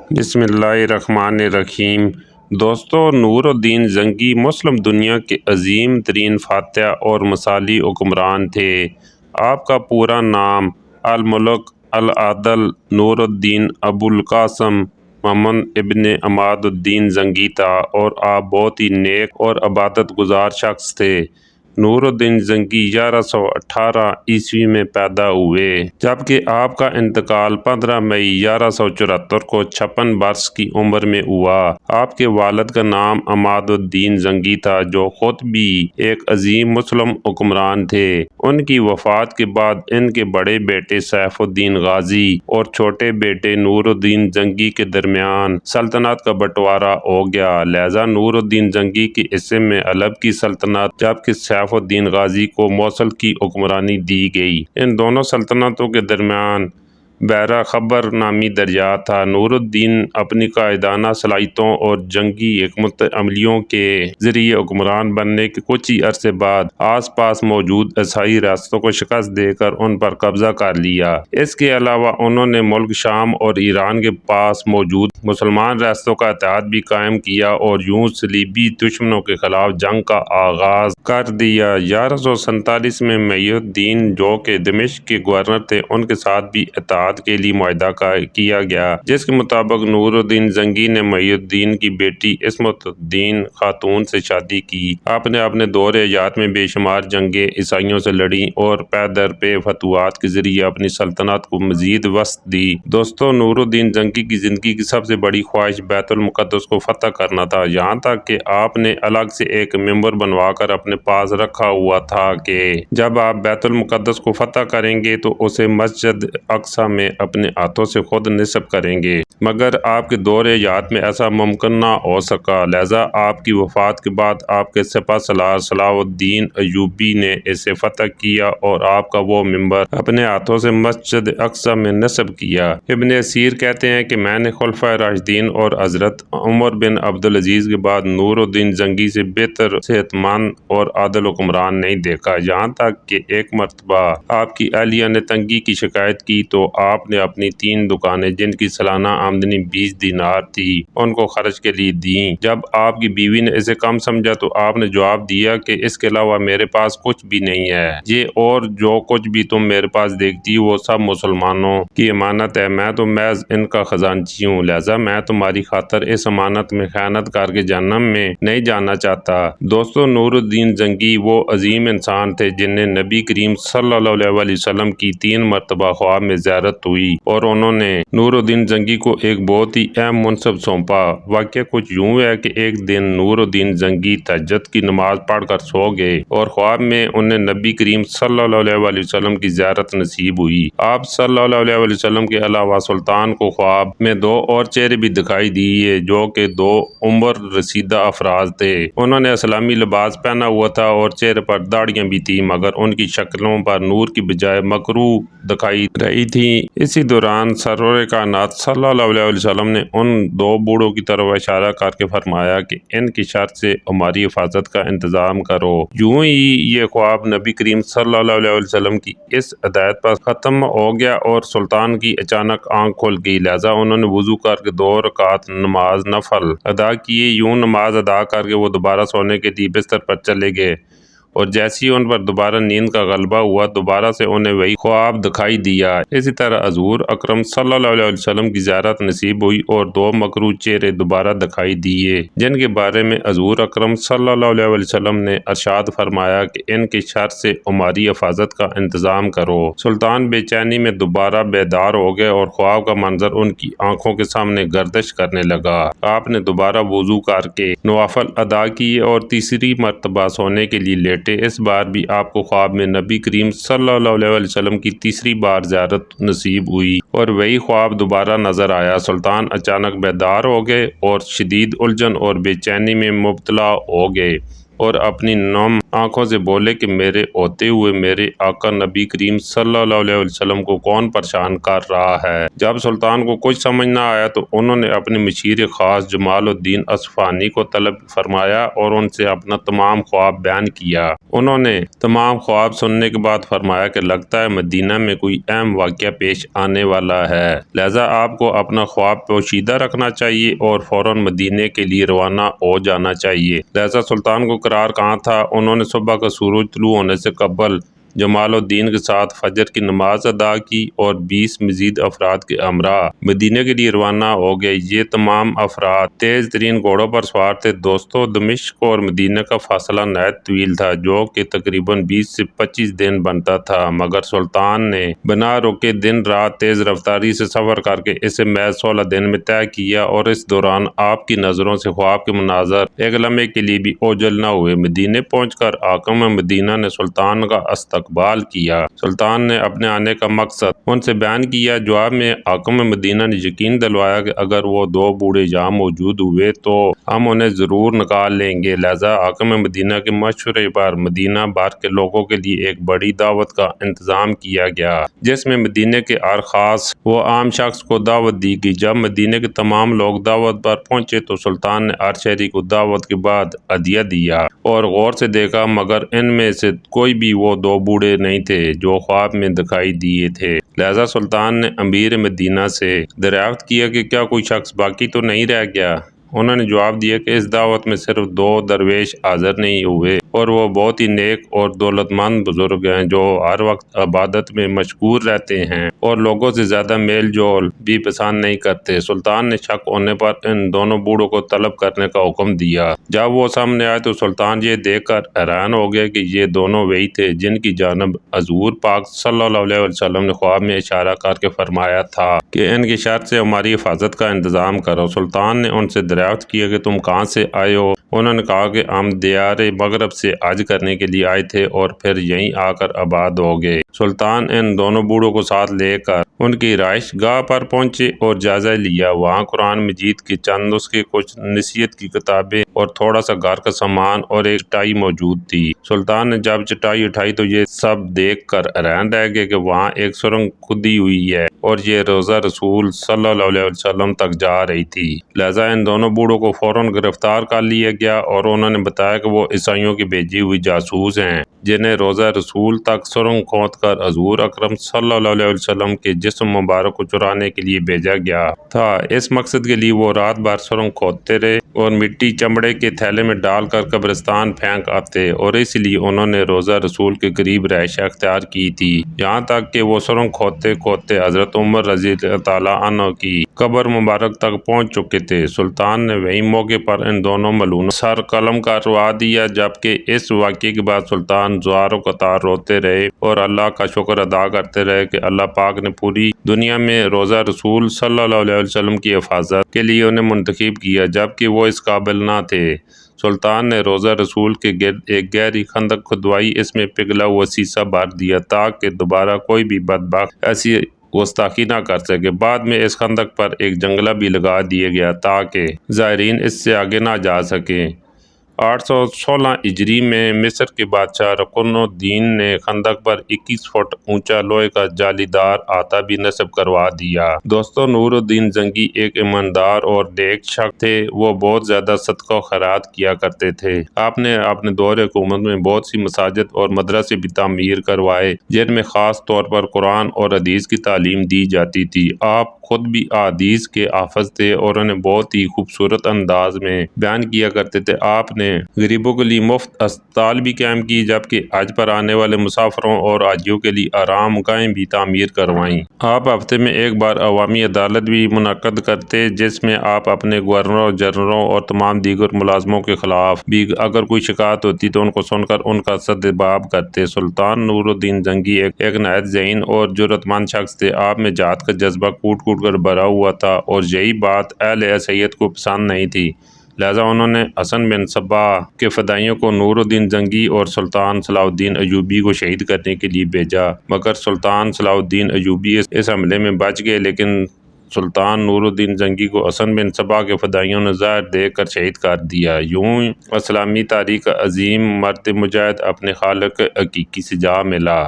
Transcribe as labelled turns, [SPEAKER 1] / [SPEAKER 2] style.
[SPEAKER 1] بسم اللہ الرحمن الرحیم۔ دوستو، نور الدین زنگی مسلم دنیا کے عظیم ترین فاتح اور مثالی حکمران تھے۔ آپ کا پورا نام الملک العادل نور الدین ابوالقاسم محمد ابن عماد الدین زنگی تھا اور آپ بہت ہی نیک اور عبادت گزار شخص تھے۔ نور الدین زنگی 1118 عیسوی میں پیدا ہوئے، جبکہ آپ کا انتقال 15 مئی 1174 کو 56 برس کی عمر میں ہوا۔ آپ کے والد کا نام عماد الدین زنگی تھا، جو خود بھی ایک عظیم مسلم حکمران تھے۔ ان کی وفات کے بعد ان کے بڑے بیٹے سیف الدین غازی اور چھوٹے بیٹے نور الدین زنگی کے درمیان سلطنت کا بٹوارا ہو گیا، لہذا نور الدین زنگی کے حصے میں حلب کی سلطنت جبکہ سیف الدین غازی کو موصل کی حکمرانی دی گئی۔ ان دونوں سلطنتوں کے درمیان بحیرہ خبر نامی دریا تھا۔ نور الدین اپنی قائدانہ صلاحیتوں اور جنگی حکمت عملیوں کے ذریعے حکمران بننے کے کچھ ہی عرصے بعد آس پاس موجود عیسائی ریاستوں کو شکست دے کر ان پر قبضہ کر لیا۔ اس کے علاوہ انہوں نے ملک شام اور ایران کے پاس موجود مسلمان ریاستوں کا اتحاد بھی قائم کیا اور یوں صلیبی دشمنوں کے خلاف جنگ کا آغاز کر دیا۔ 1147 میں محی الدین، جو کہ دمشق کے گورنر تھے، ان کے ساتھ بھی اتحاد کے لیے معاہدہ کیا گیا، جس کے مطابق نور الدین زنگی نے محی الدین کی بیٹی عصمت الدین خاتون سے شادی کی۔ آپ نے اپنے دور حیات میں بے شمار جنگیں عیسائیوں سے لڑیں اور پے در پے فتوحات کے ذریعے اپنی سلطنت کو مزید وسعت دی۔ دوستو، نور الدین زنگی کی زندگی کی سب سے بڑی خواہش بیت المقدس کو فتح کرنا تھا، یہاں تک کہ آپ نے الگ سے ایک ممبر بنوا کر اپنے پاس رکھا ہوا تھا کہ جب آپ بیت المقدس کو فتح کریں گے تو اسے مسجد اقصی میں اپنے ہاتھوں سے خود نصب کریں گے، مگر آپ کے دور حیات میں ایسا ممکن نہ ہو سکا، لہذا آپ کی وفات کے بعد آپ کے سپہ سالار صلاح الدین ایوبی نے اسے فتح کیا اور آپ کا وہ ممبر اپنے ہاتھوں سے مسجد اقصی میں نصب کیا۔ ابن اسیر کہتے ہیں کہ میں نے خلفائے راشدین اور حضرت عمر بن عبدالعزیز کے بعد نور الدین زنگی سے بہتر، صحت مند اور عادل حکمران نہیں دیکھا، یہاں تک کہ ایک مرتبہ آپ کی اہلیہ نے تنگی کی شکایت کی تو آپ نے اپنی 3 دکانیں، جن کی سالانہ آمدنی 20 دینار تھی، ان کو خرچ کے لیے دیں۔ جب آپ کی بیوی نے اسے کم سمجھا تو آپ نے جواب دیا کہ اس کے علاوہ میرے پاس کچھ بھی نہیں ہے، یہ اور جو کچھ بھی تم میرے پاس دیکھتی ہو وہ سب مسلمانوں کی امانت ہے، میں تو محض ان کا خزانچی ہوں، لہذا میں تمہاری خاطر اس امانت میں خیانت کر کے جہنم میں نہیں جانا چاہتا۔ دوستو، نور الدین زنگی وہ عظیم انسان تھے جنہیں نبی کریم صلی اللہ علیہ وسلم کی 3 مرتبہ خواب میں زیارت ہوئی اور انہوں نے نور الدین زنگی کو ایک بہت ہی اہم منصب سونپا۔ واقعہ کچھ یوں ہے کہ ایک دن نور الدین زنگی تہجد کی نماز پڑھ کر سو گئے اور خواب میں انہیں نبی کریم صلی اللہ علیہ وسلم کی زیارت نصیب ہوئی۔ آپ صلی اللہ علیہ وسلم کے علاوہ سلطان کو خواب میں 2 اور چہرے بھی دکھائی دیے، جو کہ 2 عمر رسیدہ افراد تھے۔ انہوں نے اسلامی لباس پہنا ہوا تھا اور چہرے پر داڑھیاں بھی تھیں، مگر ان کی شکلوں پر نور کی بجائے مکروہ دکھائی رہی تھی۔ اسی دوران سرور کائنات صلی اللہ علیہ وسلم نے ان 2 بوڑھوں کی طرف اشارہ کر کے فرمایا کہ ان کی شر سے ہماری حفاظت کا انتظام کرو۔ یوں ہی یہ خواب نبی کریم صلی اللہ علیہ وسلم کی اس ہدایت پر ختم ہو گیا اور سلطان کی اچانک آنکھ کھل گئی، لہذا انہوں نے وضو کر کے 2 رکعت نماز نفل ادا کیے۔ یوں نماز ادا کر کے وہ دوبارہ سونے کے لیے بستر پر چلے گئے اور جیسے ہی ان پر دوبارہ نیند کا غلبہ ہوا، دوبارہ سے انہیں وہی خواب دکھائی دیا۔ اسی طرح حضور اکرم صلی اللہ علیہ وسلم کی زیارت نصیب ہوئی اور 2 مکروہ چہرے دوبارہ دکھائی دیے، جن کے بارے میں حضور اکرم صلی اللہ علیہ وسلم نے ارشاد فرمایا کہ ان کے شر سے ہماری حفاظت کا انتظام کرو۔ سلطان بے چینی میں دوبارہ بیدار ہو گئے اور خواب کا منظر ان کی آنکھوں کے سامنے گردش کرنے لگا۔ آپ نے دوبارہ وضو کر کے نوافل ادا کیے اور تیسری مرتبہ سونے کے لیے لیٹے۔ اس بار بھی آپ کو خواب میں نبی کریم صلی اللہ علیہ وسلم کی تیسری بار زیارت نصیب ہوئی اور وہی خواب دوبارہ نظر آیا۔ سلطان اچانک بیدار ہو گئے اور شدید الجھن اور بے چینی میں مبتلا ہو گئے۔ اور اپنی نم آنکھوں سے بولے کہ میرے ہوتے ہوئے میرے آقا نبی کریم صلی اللہ علیہ وسلم کو کون پریشان کر رہا ہے۔ جب سلطان کو کچھ سمجھ نہ آیا تو انہوں نے اپنے مشیر خاص جمال الدین اصفہانی کو طلب فرمایا اور ان سے اپنا تمام خواب بیان کیا۔ انہوں نے تمام خواب سننے کے بعد فرمایا کہ لگتا ہے مدینہ میں کوئی اہم واقعہ پیش آنے والا ہے، لہذا آپ کو اپنا خواب پوشیدہ رکھنا چاہیے اور فوراً مدینے کے لیے روانہ ہو جانا چاہیے۔ لہذا سلطان کو قرار کہاں تھا، انہوں نے صبح کا سورج طلوع ہونے سے قبل جمال الدین کے ساتھ فجر کی نماز ادا کی اور 20 مزید افراد کے ہمراہ مدینے کے لیے روانہ ہو گئے۔ یہ تمام افراد تیز ترین گھوڑوں پر سوار تھے۔ دوستو، دمشق اور مدینہ کا فاصلہ نہایت طویل تھا، جو کہ تقریباً 20 سے 25 دن بنتا تھا، مگر سلطان نے بنا رکے دن رات تیز رفتاری سے سفر کر کے اسے محض 16 دن میں طے کیا، اور اس دوران آپ کی نظروں سے خواب کے مناظر ایک لمحے کے لیے بھی اوجھل نہ ہوئے۔ مدینے پہنچ کر حاکم مدینہ نے سلطان کا استقبال کیا۔ سلطان نے اپنے آنے کا مقصد ان سے بیان کیا۔ جواب میں حاکم مدینہ نے یقین دلوایا کہ اگر وہ 2 بوڑھے یہاں موجود ہوئے تو ہم انہیں ضرور نکال لیں گے۔ لہذا حاکم مدینہ کے مشورے پر مدینہ بھر کے لوگوں کے لیے ایک بڑی دعوت کا انتظام کیا گیا، جس میں مدینے کے ہر خاص و عام شخص کو دعوت دی گئی۔ جب مدینے کے تمام لوگ دعوت پر پہنچے تو سلطان نے ہر شہری کو دعوت کے بعد ہدیہ دیا اور غور سے دیکھا، مگر ان میں سے کوئی بھی وہ 2 بوڑھے نہیں تھے جو خواب میں دکھائی دیے تھے۔ لہذا سلطان نے امیر مدینہ سے دریافت کیا کہ کیا کوئی شخص باقی تو نہیں رہ گیا۔ انہوں نے جواب دیا کہ اس دعوت میں صرف 2 درویش حاضر نہیں ہوئے، اور وہ بہت ہی نیک اور دولت مند بزرگ ہیں جو ہر وقت عبادت میں مشغول رہتے ہیں اور لوگوں سے زیادہ میل جول بھی پسند نہیں کرتے۔ سلطان نے شک ہونے پر ان دونوں بوڑھوں کو طلب کرنے کا حکم دیا۔ جب وہ سامنے آئے تو سلطان یہ دیکھ کر حیران ہو گئے کہ یہ دونوں وہی تھے جن کی جانب حضور پاک صلی اللہ علیہ وسلم نے خواب میں اشارہ کر کے فرمایا تھا کہ ان کی شر سے ہماری حفاظت کا انتظام کرو۔ سلطان نے ان سے دریافت کیا کہ تم کہاں سے آئے ہو؟ انہوں نے کہا کہ ہم دیار مغرب سے حج کرنے کے لیے آئے تھے اور پھر یہیں آ کر آباد ہو گئے۔ سلطان ان دونوں بوڑھوں کو ساتھ لے کر ان کی رہائش گاہ پر پہنچے اور جائزہ لیا۔ وہاں قرآن مجید کے چند نسخے، کچھ نصیحت کی کتابیں اور تھوڑا سا گھر کا سامان اور ایک چٹائی موجود تھی۔ سلطان نے جب چٹائی اٹھائی تو یہ سب دیکھ کر حیران رہ گئے کہ وہاں ایک سرنگ کھدی ہوئی ہے اور یہ روضہ رسول صلی اللہ علیہ وسلم تک جا رہی تھی۔ لہذا ان دونوں بوڑھوں کو فوراً گرفتار کر لیا گیا اور انہوں نے بتایا کہ وہ عیسائیوں کی بھیجی ہوئی جاسوس ہیں جنہیں روضہ رسول تک سرنگ کھود کر حضور اکرم صلی اللہ علیہ وسلم کے جسم مبارک کو چرانے کے لیے بھیجا گیا تھا۔ اس مقصد کے لیے وہ رات بھر سرنگ کھودتے رہے اور مٹی چمڑے کے تھیلے میں ڈال کر قبرستان پھینک آتے، اور اس لیے انہوں نے روضہ رسول کے قریب رہائش اختیار کی تھی، یہاں تک کہ وہ سرنگ کھودتے کھودتے حضرت عمر رضی اللہ تعالیٰ عنہ کی قبر مبارک تک پہنچ چکے تھے۔ سلطان نے وہی موقع پر ان دونوں ملعونوں سر قلم کروا دیا، جبکہ اس واقعے کے بعد سلطان زوار و قطار روتے رہے اور اللہ کا شکر ادا کرتے رہے کہ اللہ پاک نے پوری دنیا میں روضہ رسول صلی اللہ علیہ وسلم کی حفاظت کے لیے انہیں منتخب کیا، جبکہ وہ اس قابل نہ تھے۔ سلطان نے روضہ رسول کے گرد ایک گہری خندق کھدوائی، اس میں پگھلا ہوا سیسہ بھر دیا تاکہ دوبارہ کوئی بھی بدبخت ایسی گستاخی نہ کر سکے۔ بعد میں اس خندق پر ایک جنگلہ بھی لگا دیا گیا تاکہ زائرین اس سے آگے نہ جا سکیں۔ 816 ہجری میں مصر کے بادشاہ رکن الدین نے خندق پر 21 فٹ اونچا لوہے کا جالی دار احاطہ بھی نصب کروا دیا۔ دوستو، نور الدین زنگی ایک ایماندار اور نیک شخص تھے۔ وہ بہت زیادہ صدقہ و خیرات کیا کرتے تھے۔ آپ نے اپنے دور حکومت میں بہت سی مساجد اور مدرسے بھی تعمیر کروائے جن میں خاص طور پر قرآن اور حدیث کی تعلیم دی جاتی تھی۔ آپ خود بھی احادیث کے حافظ تھے اور انہیں بہت ہی خوبصورت انداز میں بیان کیا کرتے تھے۔ آپ نے غریبوں کے لیے مفت اسپتال بھی قائم کی، جبکہ حج پر آنے والے مسافروں اور حاجیوں کے لیے آرام گاہیں بھی تعمیر کروائیں۔ آپ ہفتے میں ایک بار عوامی عدالت بھی منعقد کرتے، جس میں آپ اپنے گورنروں، جنرلوں اور تمام دیگر ملازموں کے خلاف بھی اگر کوئی شکایت ہوتی تو ان کو سن کر ان کا سدجواب کرتے۔ سلطان نور الدین زنگی ایک نہایت ذہین اور جرأت مند شخص تھے۔ آپ میں جہاد کا جذبہ کوٹ کوٹ کر بھرا ہوا تھا اور یہی بات اہل عیسائیت کو پسند نہیں تھی، لہذا انہوں نے حسن بن صباح کے فدائیوں کو نور الدین زنگی اور سلطان صلاح الدین ایوبی کو شہید کرنے کے لیے بھیجا، مگر سلطان صلاح الدین ایوبی اس حملے میں بچ گئے، لیکن سلطان نور الدین زنگی کو حسن بن صبا کے فدائیوں نے زہر دے کر شہید کر دیا۔ یوں اسلامی تاریخ کا عظیم مرد مجاہد اپنے خالق حقیقی سے جا ملا۔